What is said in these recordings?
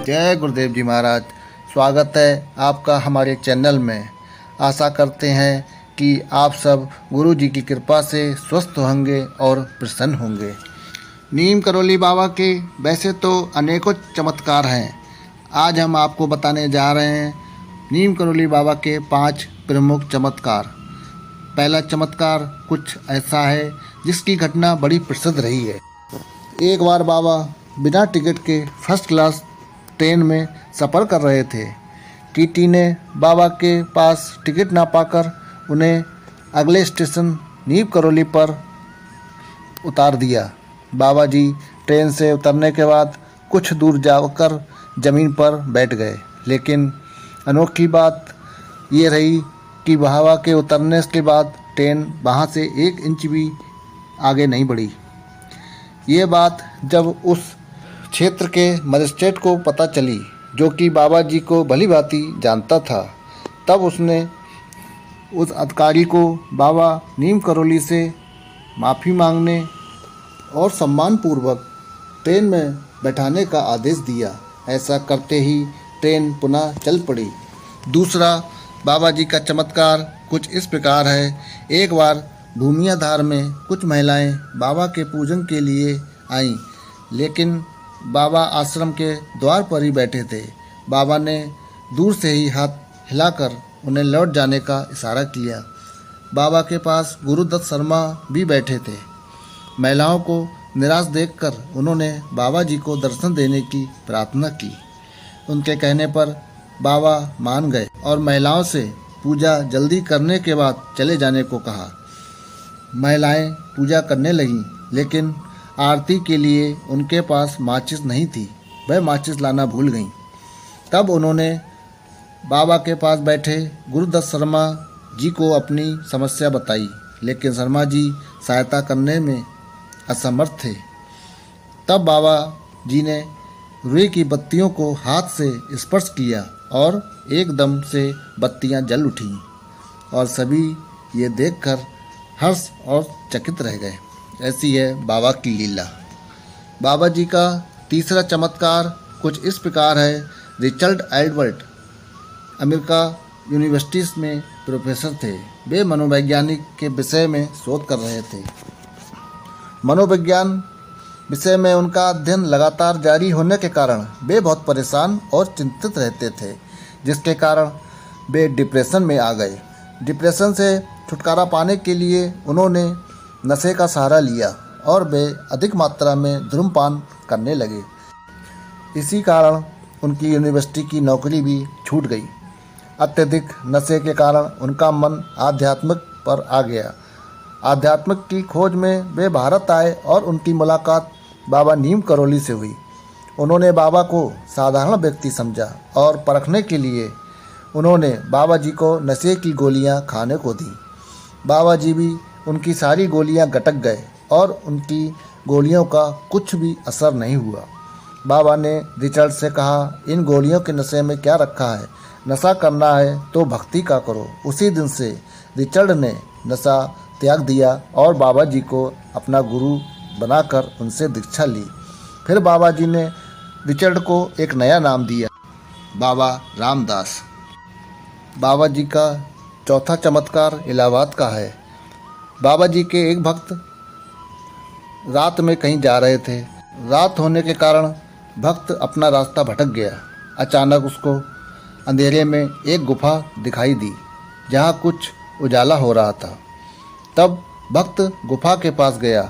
जय गुरुदेव जी महाराज। स्वागत है आपका हमारे चैनल में। आशा करते हैं कि आप सब गुरु जी की कृपा से स्वस्थ होंगे और प्रसन्न होंगे। नीम करौली बाबा के वैसे तो अनेकों चमत्कार हैं। आज हम आपको बताने जा रहे हैं नीम करौली बाबा के 5 प्रमुख चमत्कार। पहला चमत्कार कुछ ऐसा है जिसकी घटना बड़ी प्रसिद्ध रही है। एक बार बाबा बिना टिकट के फर्स्ट क्लास ट्रेन में सफ़र कर रहे थे। टीटी ने बाबा के पास टिकट ना पाकर उन्हें अगले स्टेशन नीम करौली पर उतार दिया। बाबा जी ट्रेन से उतरने के बाद कुछ दूर जाकर ज़मीन पर बैठ गए, लेकिन अनोखी बात ये रही कि बाबा के उतरने के बाद ट्रेन वहाँ से 1 इंच भी आगे नहीं बढ़ी। ये बात जब उस क्षेत्र के मजिस्ट्रेट को पता चली, जो कि बाबा जी को भली भांति जानता था, तब उसने उस अधिकारी को बाबा नीम करौली से माफ़ी मांगने और सम्मानपूर्वक ट्रेन में बैठाने का आदेश दिया। ऐसा करते ही ट्रेन पुनः चल पड़ी। दूसरा बाबा जी का चमत्कार कुछ इस प्रकार है। एक बार भूमियाधार में कुछ महिलाएं बाबा के पूजन के लिए आईं, लेकिन बाबा आश्रम के द्वार पर ही बैठे थे। बाबा ने दूर से ही हाथ हिलाकर उन्हें लौट जाने का इशारा किया। बाबा के पास गुरुदत्त शर्मा भी बैठे थे। महिलाओं को निराश देखकर उन्होंने बाबा जी को दर्शन देने की प्रार्थना की। उनके कहने पर बाबा मान गए और महिलाओं से पूजा जल्दी करने के बाद चले जाने को कहा। महिलाएं पूजा करने लगीं, लेकिन आरती के लिए उनके पास माचिस नहीं थी। वह माचिस लाना भूल गईं। तब उन्होंने बाबा के पास बैठे गुरुदत्त शर्मा जी को अपनी समस्या बताई, लेकिन शर्मा जी सहायता करने में असमर्थ थे। तब बाबा जी ने रुई की बत्तियों को हाथ से स्पर्श किया और एकदम से बत्तियां जल उठीं और सभी ये देखकर हर्ष और चकित रह गए। ऐसी है बाबा की लीला। बाबा जी का तीसरा चमत्कार कुछ इस प्रकार है। रिचर्ड एडवर्ड अमेरिका यूनिवर्सिटीज़ में प्रोफेसर थे। वे मनोवैज्ञानिक के विषय में शोध कर रहे थे। मनोविज्ञान विषय में उनका अध्ययन लगातार जारी होने के कारण वे बहुत परेशान और चिंतित रहते थे, जिसके कारण वे डिप्रेशन में आ गए। डिप्रेशन से छुटकारा पाने के लिए उन्होंने नशे का सहारा लिया और वे अधिक मात्रा में धूम्रपान करने लगे। इसी कारण उनकी यूनिवर्सिटी की नौकरी भी छूट गई। अत्यधिक नशे के कारण उनका मन आध्यात्मिक पर आ गया। आध्यात्मिक की खोज में वे भारत आए और उनकी मुलाकात बाबा नीम करौली से हुई। उन्होंने बाबा को साधारण व्यक्ति समझा और परखने के लिए उन्होंने बाबा जी को नशे की गोलियां खाने को दी। बाबा जी भी उनकी सारी गोलियां गटक गए और उनकी गोलियों का कुछ भी असर नहीं हुआ। बाबा ने रिचर्ड से कहा, इन गोलियों के नशे में क्या रखा है? नशा करना है तो भक्ति का करो। उसी दिन से रिचर्ड ने नशा त्याग दिया और बाबा जी को अपना गुरु बनाकर उनसे दीक्षा ली। फिर बाबा जी ने रिचर्ड को एक नया नाम दिया, बाबा रामदास। बाबा जी का चौथा चमत्कार इलाहाबाद का है। बाबा जी के एक भक्त रात में कहीं जा रहे थे। रात होने के कारण भक्त अपना रास्ता भटक गया। अचानक उसको अंधेरे में एक गुफा दिखाई दी, जहाँ कुछ उजाला हो रहा था। तब भक्त गुफा के पास गया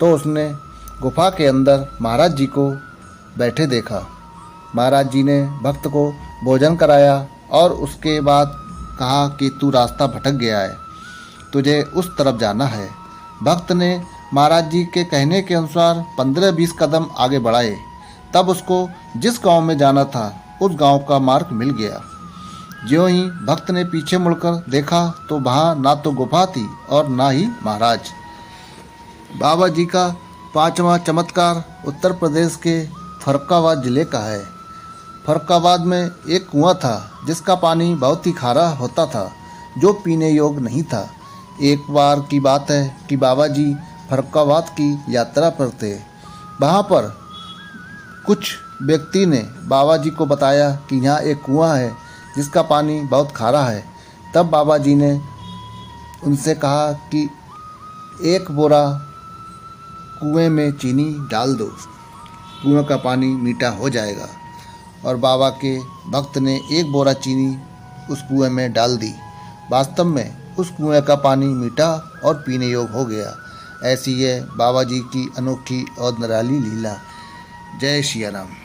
तो उसने गुफा के अंदर महाराज जी को बैठे देखा। महाराज जी ने भक्त को भोजन कराया और उसके बाद कहा कि तू रास्ता भटक गया है, तुझे उस तरफ जाना है। भक्त ने महाराज जी के कहने के अनुसार 15-20 कदम आगे बढ़ाए। तब उसको जिस गांव में जाना था उस गांव का मार्ग मिल गया। ज्यों ही भक्त ने पीछे मुड़कर देखा तो वहाँ ना तो गुफा थी और ना ही महाराज। बाबा जी का 5वां चमत्कार उत्तर प्रदेश के फर्रुखाबाद ज़िले का है। फर्रुखाबाद में एक कुआं था जिसका पानी बहुत ही खारा होता था। जो पीने योग्य नहीं था। एक बार की बात है कि बाबा जी फर्रुखाबाद की यात्रा पर थे। वहाँ पर कुछ व्यक्ति ने बाबा जी को बताया कि यहाँ एक कुआं है जिसका पानी बहुत खारा है। तब बाबा जी ने उनसे कहा कि एक बोरा कुएं में चीनी डाल दो, कुएं का पानी मीठा हो जाएगा। और बाबा के भक्त ने एक बोरा चीनी उस कुएं में डाल दी। वास्तव में उस कुएं का पानी मीठा और पीने योग्य हो गया। ऐसी है बाबा जी की अनोखी और निराली लीला। जय सिया राम।